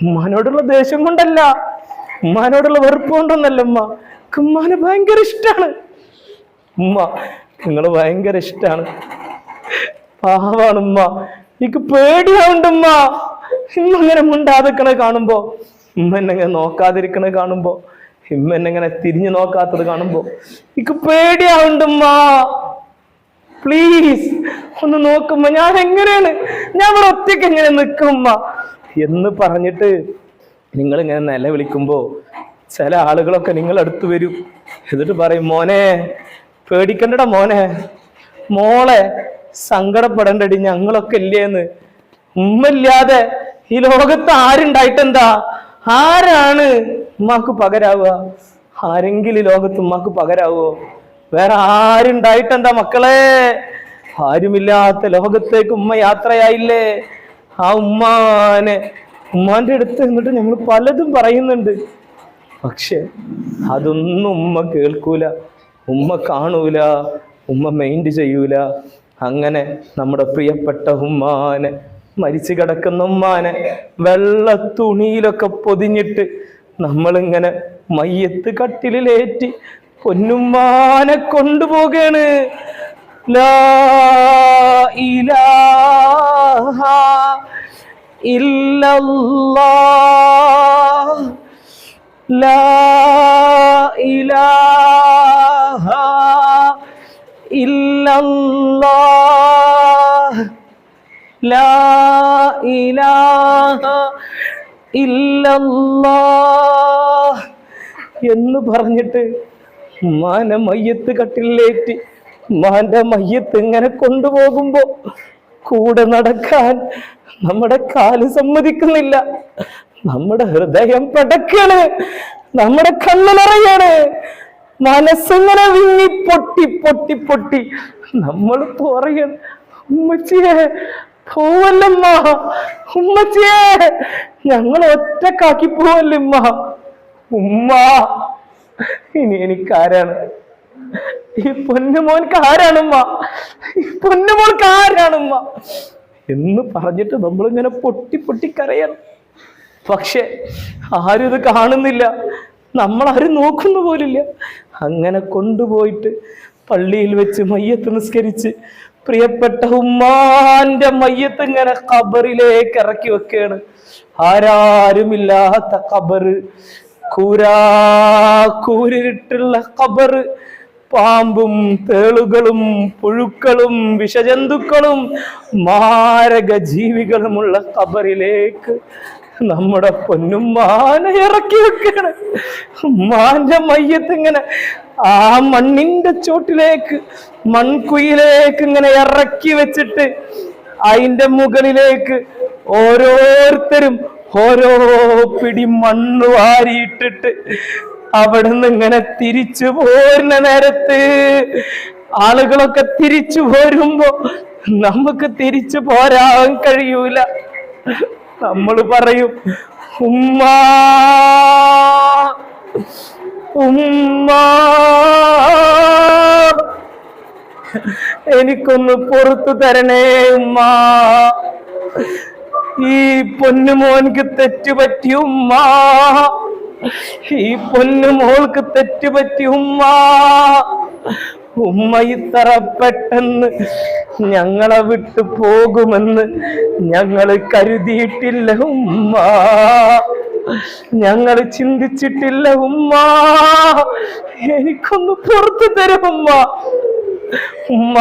Speaker 1: ഉമ്മാനോടുള്ള ദേഷ്യം കൊണ്ടല്ല, ഉമ്മാനോടുള്ള വെറുപ്പ് കൊണ്ടൊന്നല്ല. ഉമ്മാനെ ഭയങ്കര ഇഷ്ടമാണ്. ഉമ്മ നിങ്ങൾ ഭയങ്കര ഇഷ്ടമാണ്. പാവാണ് ഉമ്മ, എനിക്ക് പേടിയാവുണ്ടുമ്മ. ഉമ്മ ഇങ്ങനെ മുണ്ടാതിരിക്കണ കാണുമ്പോ, ഉമ്മ എന്നെ നോക്കാതിരിക്കണ കാണുമ്പോ, ഉമ്മ എന്നെ തിരിഞ്ഞു നോക്കാത്തത് കാണുമ്പോ എനിക്ക് പേടിയാവുണ്ടുമ്മ. പ്ലീസ് ഒന്ന് നോക്കുമ്പോ. ഞാൻ എങ്ങനെയാണ്, ഞാൻ ഇവിടെ ഒറ്റയ്ക്ക് എങ്ങനെ നിൽക്കുമ്മ എന്ന് പറഞ്ഞിട്ട് നിങ്ങൾ ഇങ്ങനെ നിലവിളിക്കുമ്പോ ചില ആളുകളൊക്കെ നിങ്ങൾ അടുത്ത് വരും. എന്നിട്ട് പറയും, മോനെ പേടിക്കണ്ടടാ, മോനെ മോളെ സങ്കടപ്പെടണ്ടടി, ഞങ്ങളൊക്കെ ഇല്ലേന്ന്. ഉമ്മയില്ലാതെ ഈ ലോകത്ത് ആരുണ്ടായിട്ടെന്താ? ആരാണ് ഉമ്മാക്ക് പകരാവുക? ആരെങ്കിലും ഈ ലോകത്ത് ഉമ്മാക്ക് പകരാവോ? വേറെ ആരുണ്ടായിട്ടെന്താ മക്കളെ? ആരുമില്ലാത്ത ലോകത്തേക്ക് ഉമ്മ യാത്രയായില്ലേ? ആ ഉമ്മാന്റെ അടുത്ത് എന്നിട്ട് നമ്മൾ പലതും പറയുന്നുണ്ട്. പക്ഷെ അതൊന്നും ഉമ്മ കേൾക്കൂല, ഉമ്മ കാണൂല, ഉമ്മ മൈൻഡ് ചെയ്യൂല. അങ്ങനെ നമ്മുടെ പ്രിയപ്പെട്ട ഉമ്മാനെ, മരിച്ചു കിടക്കുന്ന ഉമ്മാനെ വെള്ള തുണിയിലൊക്കെ പൊതിഞ്ഞിട്ട് നമ്മളിങ്ങനെ മയ്യത്ത് കട്ടിലേറ്റി പൊന്നുമ്മാനെ കൊണ്ടുപോകാണ്. ലാ ഇലാഹ ഇല്ലല്ലാഹ് ലാ ഇലാഹ ഇല്ലല്ലാഹ് ലാ ഇലാഹ ഇല്ലല്ലാഹ് എന്ന് പറഞ്ഞിട്ട് ഉമ്മാന്റെ മയ്യത്ത് കട്ടിലേറ്റി ഉമ്മാന്റെ മയ്യത്ത് ഇങ്ങനെ കൊണ്ടുപോകുമ്പോ കൂടെ നടക്കാൻ നമ്മുടെ കാല് സമ്മതിക്കുന്നില്ല, നമ്മുടെ ഹൃദയം പടക്കാണ്, നമ്മുടെ കണ്ണ് നിറയാണ്, മനസ്സിങ്ങനെ വിങ്ങി പൊട്ടി പൊട്ടി പൊട്ടി നമ്മൾ പറയണം, ഉമ്മച്ചിയെ പോവല്ലമ്മ, ഉമ്മച്ചിയെ ഞങ്ങൾ ഒറ്റക്കാക്കി പോവല്ലമ്മ. ഉമ്മ ഇനി എനിക്കാരാണ്? ഈ പൊന്നുമോൻക്ക് ആരാണുമ്മ? ഈ പൊന്നുമോൾക്ക് ആരാണുമ്മ എന്ന് പറഞ്ഞിട്ട് നമ്മളിങ്ങനെ പൊട്ടി പൊട്ടി കരയണം. പക്ഷെ ആരും ഇത് കാണുന്നില്ല, നമ്മളാരും നോക്കുന്നു പോലില്ല. അങ്ങനെ കൊണ്ടുപോയിട്ട് പള്ളിയിൽ വെച്ച് മയ്യത്ത് നിസ്കരിച്ച് പ്രിയപ്പെട്ട ഉമ്മാന്റെ മയ്യത്ത് ഇങ്ങനെ ഖബറിലേക്ക് ഇറക്കി വെക്കുകയാണ്. ആരാരുമില്ലാത്ത ഖബറ്, കൂരിട്ടുള്ള ഖബറ്, പാമ്പും തേളുകളും പുഴുക്കളും വിഷജന്തുക്കളും മാരക ജീവികളുമുള്ള ഖബറിലേക്ക് നമ്മുടെ പൊന്നുമ്മാനെ ഇറക്കി വെക്കാണ്. ഉമ്മാന്റെ മയ്യത്ത് ഇങ്ങനെ ആ മണ്ണിന്റെ ചോട്ടിലേക്ക്, മൺകുയിലേക്ക് ഇങ്ങനെ ഇറക്കി വെച്ചിട്ട് അതിന്റെ മുകളിലേക്ക് ഓരോരുത്തരും ഓരോ പിടി മണ്ണ് വാരിയിട്ടിട്ട് അവിടുന്ന് ഇങ്ങനെ തിരിച്ചു പോരുന്ന നേരത്ത് ആളുകളൊക്കെ തിരിച്ചു പോരുമ്പോ നമുക്ക് തിരിച്ചു പോരാൻ കഴിയൂല. നമ്മൾ പറയും, ഉമ്മ ഉമ്മ എനിക്കൊന്ന് പുറത്തു തരണേ ഉമ്മ, ഈ പൊന്നുമോൻക്ക് തെറ്റുപറ്റി ഉമ്മ, ഈ പൊന്നുമോൾക്ക് തെറ്റുപറ്റി ഉമ്മ, ഉമ്മ ഇത്ര പെട്ടെന്ന് ഞങ്ങളെ വിട്ടു പോകുമെന്ന് ഞങ്ങള് കരുതിയിട്ടില്ല ഉമ്മ, ഞങ്ങൾ ചിന്തിച്ചിട്ടില്ല ഉമ്മ, എനിക്കൊന്ന് പുറത്തു തരും ഉമ്മ, ഉമ്മ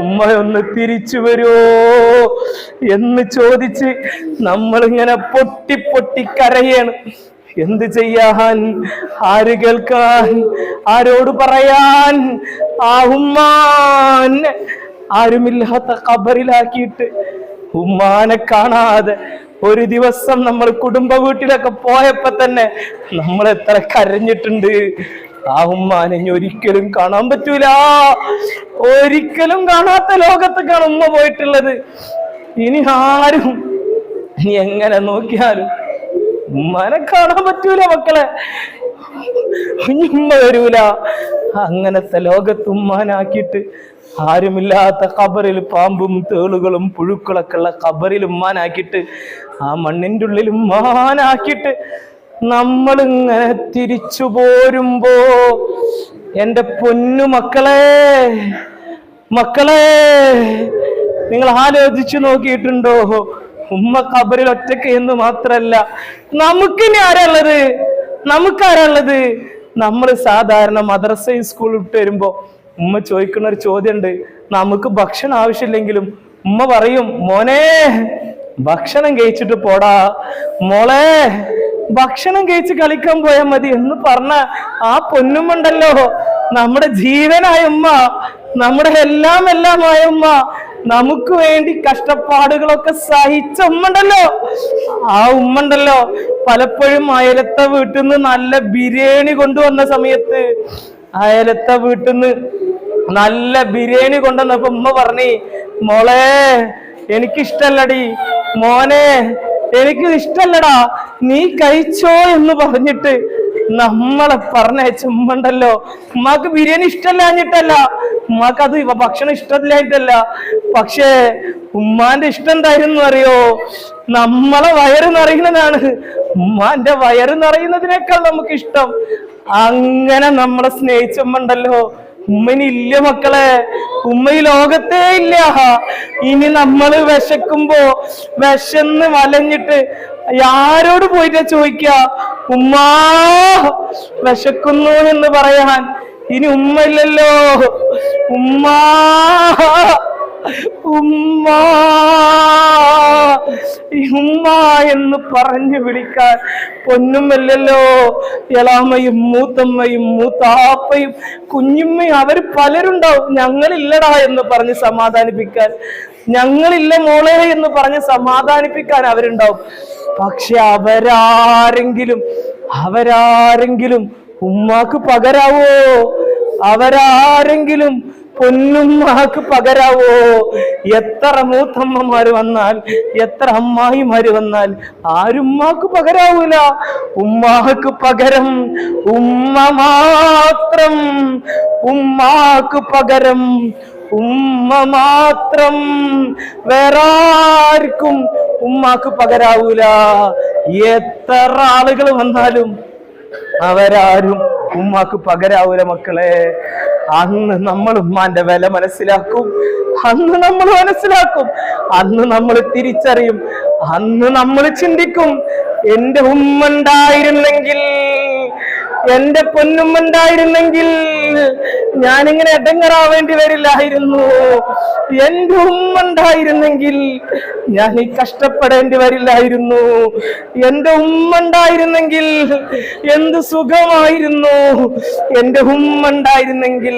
Speaker 1: ഉമ്മയൊന്ന് തിരിച്ചു വരുമോ എന്ന് ചോദിച്ച് നമ്മളിങ്ങനെ പൊട്ടി പൊട്ടി കരയാണ്. എന്ത് ചെയ്യാൻ, ആര് കേൾക്കാൻ, ആരോട് പറയാൻ? ആ ഉമ്മാനെ ആരുമില്ലാത്ത ഖബറിലാക്കിയിട്ട് ഉമ്മാനെ കാണാതെ ഒരു ദിവസം നമ്മൾ കുടുംബ വീട്ടിലൊക്കെ പോയപ്പോ തന്നെ നമ്മൾ എത്ര കരഞ്ഞിട്ടുണ്ട്. ആ ഉമ്മാനെ ഇനി ഒരിക്കലും കാണാൻ പറ്റൂല, ഒരിക്കലും കാണാത്ത ലോകത്തേക്കാണ് ഉമ്മ പോയിട്ടുള്ളത്. ഇനി ആരും ഇനി എങ്ങനെ നോക്കിയാലും ഉമ്മാനെ കാണാൻ പറ്റൂല മക്കളെ, ഉമ്മ വരൂല. അങ്ങനത്തെ ലോകത്ത് ഉമ്മാനാക്കിയിട്ട് ആരുമില്ലാത്ത ഖബറിൽ പാമ്പും തേളുകളും പുഴുക്കളൊക്കെ ഉള്ള ഖബറിൽ ഉമ്മാനാക്കിയിട്ട് ആ മണ്ണിൻ്റെ ഉള്ളിൽ ഉമ്മാനാക്കിയിട്ട് നമ്മളിങ്ങനെ തിരിച്ചു പോരുമ്പോ എൻ്റെ പൊന്നു മക്കളെ, മക്കളെ നിങ്ങൾ ആലോചിച്ചു നോക്കിയിട്ടുണ്ടോ? ഉമ്മ ഖബറിൽ ഒറ്റയ്ക്ക് എന്ന് മാത്രല്ല, നമുക്കിനി ആരാള്ളത്? നമുക്കാരാള്ളത്? നമ്മൾ സാധാരണ മദ്രസ സ്കൂൾ വിട്ട് വരുമ്പോ ഉമ്മ ചോദിക്കുന്ന ഒരു ചോദ്യമുണ്ട്. നമുക്ക് ഭക്ഷണം ആവശ്യമില്ലെങ്കിലും ഉമ്മ പറയും, മോനെ ഭക്ഷണം കഴിച്ചിട്ട് പോടാ, മോളെ ഭക്ഷണം കഴിച്ച് കളിക്കാൻ പോയാൽ മതി എന്ന് പറഞ്ഞ ആ പൊന്നുമുണ്ടല്ലോ, നമ്മുടെ ജീവനായ ഉമ്മ, നമ്മുടെ എല്ലാമായ ഉമ്മ, നമുക്ക് വേണ്ടി കഷ്ടപ്പാടുകളൊക്കെ സഹിച്ച ഉമ്മണ്ടല്ലോ, ആ ഉമ്മണ്ടല്ലോ പലപ്പോഴും അയലത്തെ വീട്ടിൽ നിന്ന് നല്ല ബിരിയാണി കൊണ്ടുവന്ന സമയത്ത്, അയലത്തെ വീട്ടിൽ നിന്ന് നല്ല ബിരിയാണി കൊണ്ടുവന്നപ്പോ ഉമ്മ പറഞ്ഞേ, മോളെ എനിക്കിഷ്ടല്ലടി, മോനെ എനിക്ക് ഇഷ്ടല്ലടാ, നീ കഴിച്ചോ എന്ന് പറഞ്ഞിട്ട് നമ്മളെ പറഞ്ഞയച്ച ഉമ്മണ്ടല്ലോ. ഉമ്മാക്ക് ബിരിയാണി ഇഷ്ടമല്ലാഞ്ഞിട്ടല്ല, ഉമ്മാക്ക് അത് ഭക്ഷണം ഇഷ്ടമില്ലായിട്ടല്ല, പക്ഷേ ഉമ്മാന്റെ ഇഷ്ടം എന്തായിരുന്നു അറിയോ? നമ്മളെ വയറ് നിറയുന്നതാണ്. ഉമ്മാന്റെ വയറ് നിറയുന്നതിനേക്കാൾ നമുക്ക് ഇഷ്ടം. അങ്ങനെ നമ്മളെ സ്നേഹിച്ചുമ്മണ്ടല്ലോ ഉമ്മനി ഇല്ല മക്കളെ, ഉമ്മ ഈ ലോകത്തേ ഇല്ല. ഇനി നമ്മള് വിശക്കുമ്പോ വിശന്ന് വലഞ്ഞിട്ട് ആരോട് പോയിട്ടാ ചോദിക്ക ഉമ്മാ വിശക്കുന്നു എന്ന് പറയാൻ? ഇനി ഉമ്മ ഇല്ലല്ലോ. ഉമ്മാ ഉമ്മ ഉമ്മ എന്ന് പറഞ്ഞു വിളിക്കാൻ പൊന്നുമല്ലല്ലോ. എളാമയും മൂത്തമ്മയും മൂത്താപ്പയും കുഞ്ഞുമ്മയും അവര് പലരുണ്ടാവും. ഞങ്ങളില്ലടാ എന്ന് പറഞ്ഞ് സമാധാനിപ്പിക്കാൻ, ഞങ്ങളില്ല മോളെ എന്ന് പറഞ്ഞ് സമാധാനിപ്പിക്കാൻ അവരുണ്ടാവും. പക്ഷെ അവരാരെങ്കിലും ഉമ്മാക്ക് പകരാവോ? അവരാരെങ്കിലും പൊന്നുമ്മാക്ക് പകരാവോ? എത്ര മൂത്തമ്മമാര് വന്നാൽ, എത്ര അമ്മായിമാര് വന്നാൽ ആരുമ്മാക്ക് പകരാവൂല. ഉമ്മാക്ക് പകരം ഉമ്മ മാത്രം. ഉമ്മാക്ക് പകരം ഉമ്മ മാത്രം. വേറെ ആർക്കും ഉമ്മാക്ക് പകരാവൂല. എത്ര ആളുകൾ വന്നാലും അവരാരും ഉമ്മാക്ക് പകരാവൂല മക്കളെ. അന്ന് നമ്മൾ ഉമ്മാന്റെ വില മനസ്സിലാക്കും. അന്ന് നമ്മൾ മനസ്സിലാക്കും. അന്ന് നമ്മൾ തിരിച്ചറിയും. അന്ന് നമ്മൾ ചിന്തിക്കും, എന്റെ ഉമ്മ ഉണ്ടായിരുന്നെങ്കിൽ, എന്റെ പൊന്നുമ്മ ഉണ്ടായിരുന്നെങ്കിൽ ഞാനിങ്ങനെ ഇടങ്ങറാവേണ്ടി വരില്ലായിരുന്നു. എന്റെ ഉമ്മ ഉണ്ടായിരുന്നെങ്കിൽ ഞാൻ ഈ കഷ്ടപ്പെടേണ്ടി വരില്ലായിരുന്നു. എന്റെ ഉമ്മ ഉണ്ടായിരുന്നെങ്കിൽ എന്ത് സുഖമായിരുന്നു. എന്റെ ഉമ്മ ഉണ്ടായിരുന്നെങ്കിൽ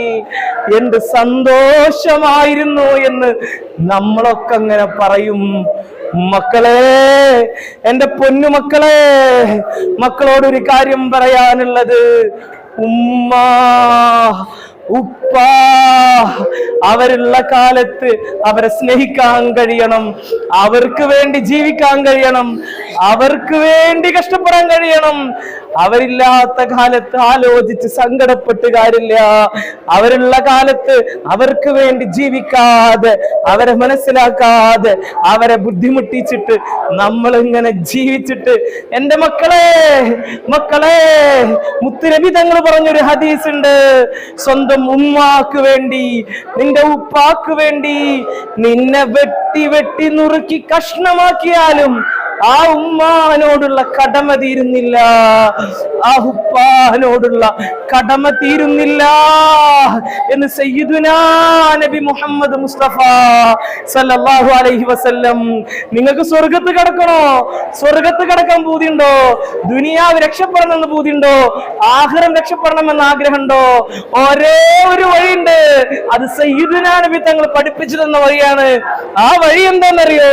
Speaker 1: എന്ത് സന്തോഷമായിരുന്നു എന്ന് നമ്മളൊക്കെ അങ്ങനെ പറയും. മക്കളെ, എന്റെ പൊന്നുമക്കളെ, മക്കളോടൊരു കാര്യം പറയാനുള്ളത്, ഉമ്മ ഉപ്പ അവരുള്ള കാലത്ത് അവരെ സ്നേഹിക്കാൻ കഴിയണം. അവർക്ക് വേണ്ടി ജീവിക്കാൻ കഴിയണം. അവർക്ക് വേണ്ടി കഷ്ടപ്പെടാൻ കഴിയണം. അവരില്ലാത്ത കാലത്ത് ആലോചിച്ച് സങ്കടപ്പെട്ട് കാര്യമില്ല. അവരുള്ള കാലത്ത് അവർക്ക് വേണ്ടി ജീവിക്കാതെ, അവരെ മനസ്സിലാക്കാതെ, അവരെ ബുദ്ധിമുട്ടിച്ചിട്ട് നമ്മൾ ഇങ്ങനെ ജീവിച്ചിട്ട്, എന്റെ മക്കളെ മുത്തുനബി തങ്ങൾ പറഞ്ഞൊരു ഹദീസ് ഉണ്ട്, സ്വന്തം ഉമ്മാക്ക് വേണ്ടി, നിന്റെ ഉപ്പാക്ക് വേണ്ടി നിന്നെ വെട്ടി നുറുക്കി കഷ്ണമാക്കിയാലും ആ ഉമ്മാനോടുള്ള കടമ തീരുന്നില്ല. ആ ഉപ്പാനോടുള്ള കടമ തീരുന്നില്ല എന്ന് സയ്യിദുനാ നബി മുഹമ്മദ് മുസ്തഫ സല്ലല്ലാഹു അലൈഹി വസല്ലം. നിങ്ങൾക്ക് സ്വർഗത്ത് കടക്കണോ? സ്വർഗത്ത് കടക്കാൻ പൂതിയുണ്ടോ? ദുനിയാവ് രക്ഷപ്പെടണമെന്ന് പൂതിയുണ്ടോ? ആഖിറം രക്ഷപ്പെടണമെന്ന് ആഗ്രഹമുണ്ടോ? ഒരേ ഒരു വഴിയുണ്ട്. അത് സയ്യിദുനാ നബി തങ്ങൾ പഠിപ്പിച്ചു തന്ന വഴിയാണ്. ആ വഴി എന്താണെന്നറിയോ?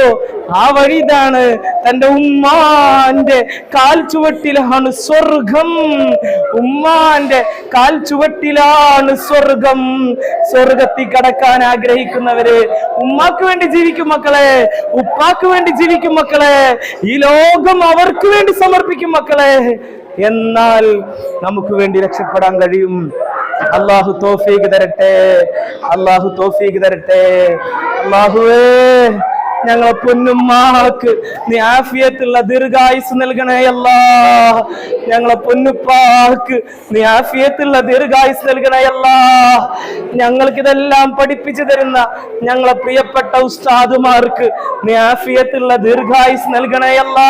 Speaker 1: ആ വഴി ഇതാണ്, തന്റെ ഉമ്മാന്റെ കാൽ ചുവട്ടിലാണ് സ്വർഗം. ഉമ്മാന്റെ കാൽ ചുവട്ടിലാണ് സ്വർഗം. സ്വർഗത്തിൽ കടക്കാൻ ആഗ്രഹിക്കുന്നവര് ഉമ്മാക്ക് വേണ്ടി ജീവിക്കും മക്കളെ, ഉപ്പാക്ക് വേണ്ടി ജീവിക്കും മക്കളെ, ഈ ലോകം അവർക്ക് വേണ്ടി സമർപ്പിക്കും മക്കളെ. എന്നാൽ നമുക്ക് വേണ്ടി രക്ഷപ്പെടാൻ കഴിയും. അള്ളാഹു തൗഫീഖ് തരട്ടെ. അള്ളാഹു തൗഫീഖ് തരട്ടെ. അള്ളാഹുവേ, ഞങ്ങളെ പൊന്നുമ്മാക്ക് നീ ആഫിയത്തുള്ള ദീർഘായുസ് നൽകണേ അല്ലാ. ഞങ്ങളെ പൊന്നുപ്പാക്ക് നീ ആഫിയത്തുള്ള ദീർഘായുസ് നൽകണേ അല്ലാ. ഞങ്ങൾക്ക് ഇതെല്ലാം പഠിപ്പിച്ചു തരുന്ന ഞങ്ങളെ പ്രിയപ്പെട്ട ഉസ്താദുമാർക്ക് നീ ആഫിയത്തുള്ള ദീർഘായുസ് നൽകണേ അല്ലാ.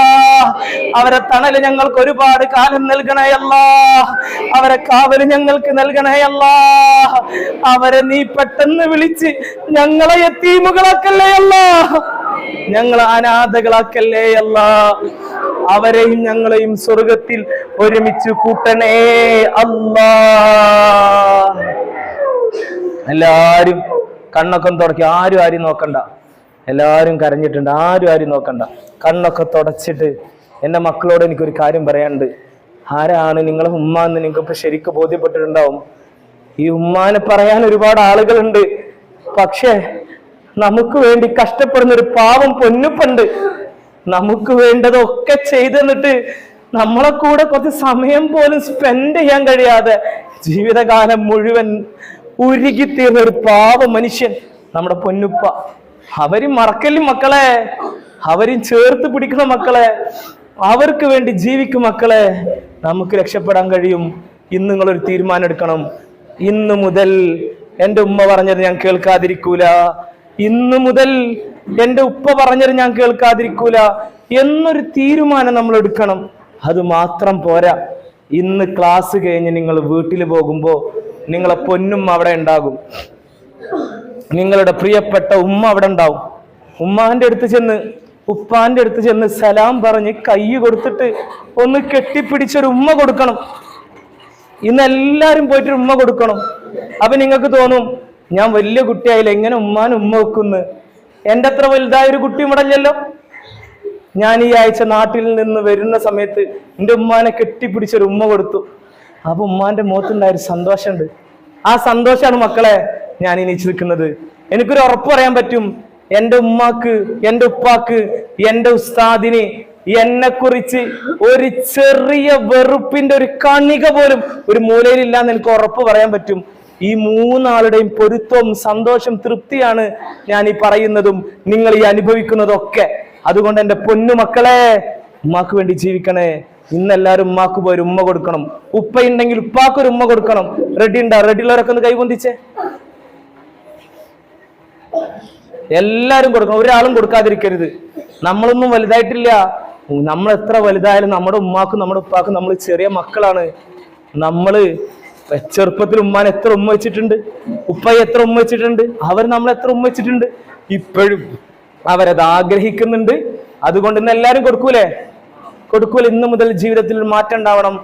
Speaker 1: അവരെ തണല് ഞങ്ങൾക്ക് ഒരുപാട് കാലം നൽകണേ അല്ലാ. അവരെ കാവല് ഞങ്ങൾക്ക് നൽകണേ അല്ലാ. അവരെ നീ പെട്ടെന്ന് വിളിച്ച് ഞങ്ങളെ യതീമുകളാക്കല്ലേ അല്ലാ. ഞങ്ങളെ അനാഥകളാക്കല്ലേ അല്ലാ. അവരെയും ഞങ്ങളെയും സ്വർഗത്തിൽ ഒരുമിച്ച് കൂട്ടണേ അല്ലാ. എല്ലാരും കണ്ണൊക്കെ തുടക്കി, ആരും നോക്കണ്ട. എല്ലാരും കരഞ്ഞിട്ടുണ്ട്, ആരും നോക്കണ്ട. കണ്ണൊക്കെ തുടച്ചിട്ട് എന്റെ മക്കളോട് എനിക്കൊരു കാര്യം പറയാനുണ്ട്. ആരാണ് നിങ്ങളെ ഉമ്മ എന്ന് നിങ്ങൾക്കിപ്പോ ശരിക്കും ബോധ്യപ്പെട്ടിട്ടുണ്ടാവും. ഈ ഉമ്മാനെ പറയാൻ ഒരുപാട് ആളുകളുണ്ട്. പക്ഷേ നമുക്ക് വേണ്ടി കഷ്ടപ്പെടുന്ന ഒരു പാവം പൊന്നുപ്പുണ്ട്. നമുക്ക് വേണ്ടതൊക്കെ ചെയ്തെന്നിട്ട് നമ്മളെ കൂടെ കുറച്ച് സമയം പോലും സ്പെൻഡ് ചെയ്യാൻ കഴിയാതെ ജീവിതകാലം മുഴുവൻ ഉരുകിത്തീർന്ന ഒരു പാവ മനുഷ്യൻ നമ്മുടെ പൊന്നുപ്പ. അവരും മറക്കലും മക്കളെ, അവരും ചേർത്ത് പിടിക്കണം മക്കളെ. അവർക്ക് വേണ്ടി ജീവിക്കും മക്കളെ. നമുക്ക് രക്ഷപ്പെടാൻ കഴിയും. ഇന്ന് നിങ്ങളൊരു തീരുമാനം എടുക്കണം. ഇന്നു മുതൽ എൻ്റെ ഉമ്മ പറഞ്ഞത് ഞാൻ കേൾക്കാതിരിക്കൂല, ഇന്നു മുതൽ എൻ്റെ ഉപ്പ പറഞ്ഞത് ഞാൻ കേൾക്കാതിരിക്കൂല എന്നൊരു തീരുമാനം നമ്മൾ എടുക്കണം. അത് മാത്രം പോരാ. ഇന്ന് ക്ലാസ് കഴിഞ്ഞ് നിങ്ങൾ വീട്ടിൽ പോകുമ്പോൾ നിങ്ങളെ പൊന്നും അവിടെ ഉണ്ടാകും, നിങ്ങളുടെ പ്രിയപ്പെട്ട ഉമ്മ അവിടെ ഉണ്ടാവും. ഉമ്മാന്റെ അടുത്ത് ചെന്ന് ഉപ്പാന്റെ അടുത്ത് ചെന്ന് സലാം പറഞ്ഞ് കൈ കൊടുത്തിട്ട് ഒന്ന് കെട്ടിപ്പിടിച്ചൊരു ഉമ്മ കൊടുക്കണം. ഇന്ന് എല്ലാരും പോയിട്ട് ഉമ്മ കൊടുക്കണം. അപ്പൊ നിങ്ങൾക്ക് തോന്നും, ഞാൻ വലിയ കുട്ടിയായില്ല, എങ്ങനെ ഉമ്മാൻ ഉമ്മ വെക്കുന്നു? എൻ്റെ അത്ര വലുതായ ഒരു കുട്ടി ഇവിടെ ഇല്ലല്ലോ. ഞാൻ ഈ ആഴ്ച നാട്ടിൽ നിന്ന് വരുന്ന സമയത്ത് എൻ്റെ ഉമ്മാനെ കെട്ടിപ്പിടിച്ചൊരു ഉമ്മ കൊടുത്തു. അപ്പൊ ഉമ്മാന്റെ മുഖത്തുണ്ടായൊരു സന്തോഷമുണ്ട്. ആ സന്തോഷമാണ് മക്കളെ ഞാൻ ഇനി നിൽക്കുന്നത്. എനിക്കൊരു ഉറപ്പ് പറയാൻ പറ്റും, എൻ്റെ ഉമ്മാക്ക്, എൻ്റെ ഉപ്പാക്ക്, എൻ്റെ ഉസ്താദിന് എന്നെ കുറിച്ച് ഒരു ചെറിയ വെറുപ്പിന്റെ ഒരു കണിക പോലും ഒരു മൂലയിലില്ലാന്ന് എനിക്ക് ഉറപ്പ് പറയാൻ പറ്റും. ഈ മൂന്നാളുടെയും പൊരുത്തവും സന്തോഷം തൃപ്തിയാണ് ഞാൻ ഈ പറയുന്നതും നിങ്ങൾ ഈ അനുഭവിക്കുന്നതൊക്കെ. അതുകൊണ്ട് എൻ്റെ പൊന്നു മക്കളെ, ഉമ്മാക്ക് വേണ്ടി ജീവിക്കണേ. ഇന്നെല്ലാരും ഉമ്മാക്ക് പോയി ഒരു ഉമ്മ കൊടുക്കണം. ഉപ്പയുണ്ടെങ്കിൽ ഉപ്പാക്ക് ഒരു ഉമ്മ കൊടുക്കണം. റെഡി ഉണ്ടോ? റെഡിയുള്ളവരൊക്കെ ഒന്ന് കൈപൊന്തിച്ചേ. എല്ലാരും കൊടുക്കണം, ഒരാളും കൊടുക്കാതിരിക്കരുത്. നമ്മളൊന്നും വലുതായിട്ടില്ല. നമ്മൾ എത്ര വലുതായാലും നമ്മുടെ ഉമ്മാക്കും നമ്മുടെ ഉപ്പാക്കും നമ്മൾ ചെറിയ മക്കളാണ്. നമ്മള് ചെറുപ്പത്തിൽ ഉമ്മാൻ എത്ര ഉമ്മ വെച്ചിട്ടുണ്ട്, ഉപ്പയെ എത്ര ഉമ്മ വെച്ചിട്ടുണ്ട്, അവർ നമ്മൾ എത്ര ഉമ്മ വെച്ചിട്ടുണ്ട്. ഇപ്പോഴും അവരത് ആഗ്രഹിക്കുന്നുണ്ട്. അതുകൊണ്ട് ഇന്ന് എല്ലാരും കൊടുക്കൂലേ? കൊടുക്കൂല. ഇന്ന് മുതൽ ജീവിതത്തിൽ ഒരു മാറ്റം ഉണ്ടാവണം.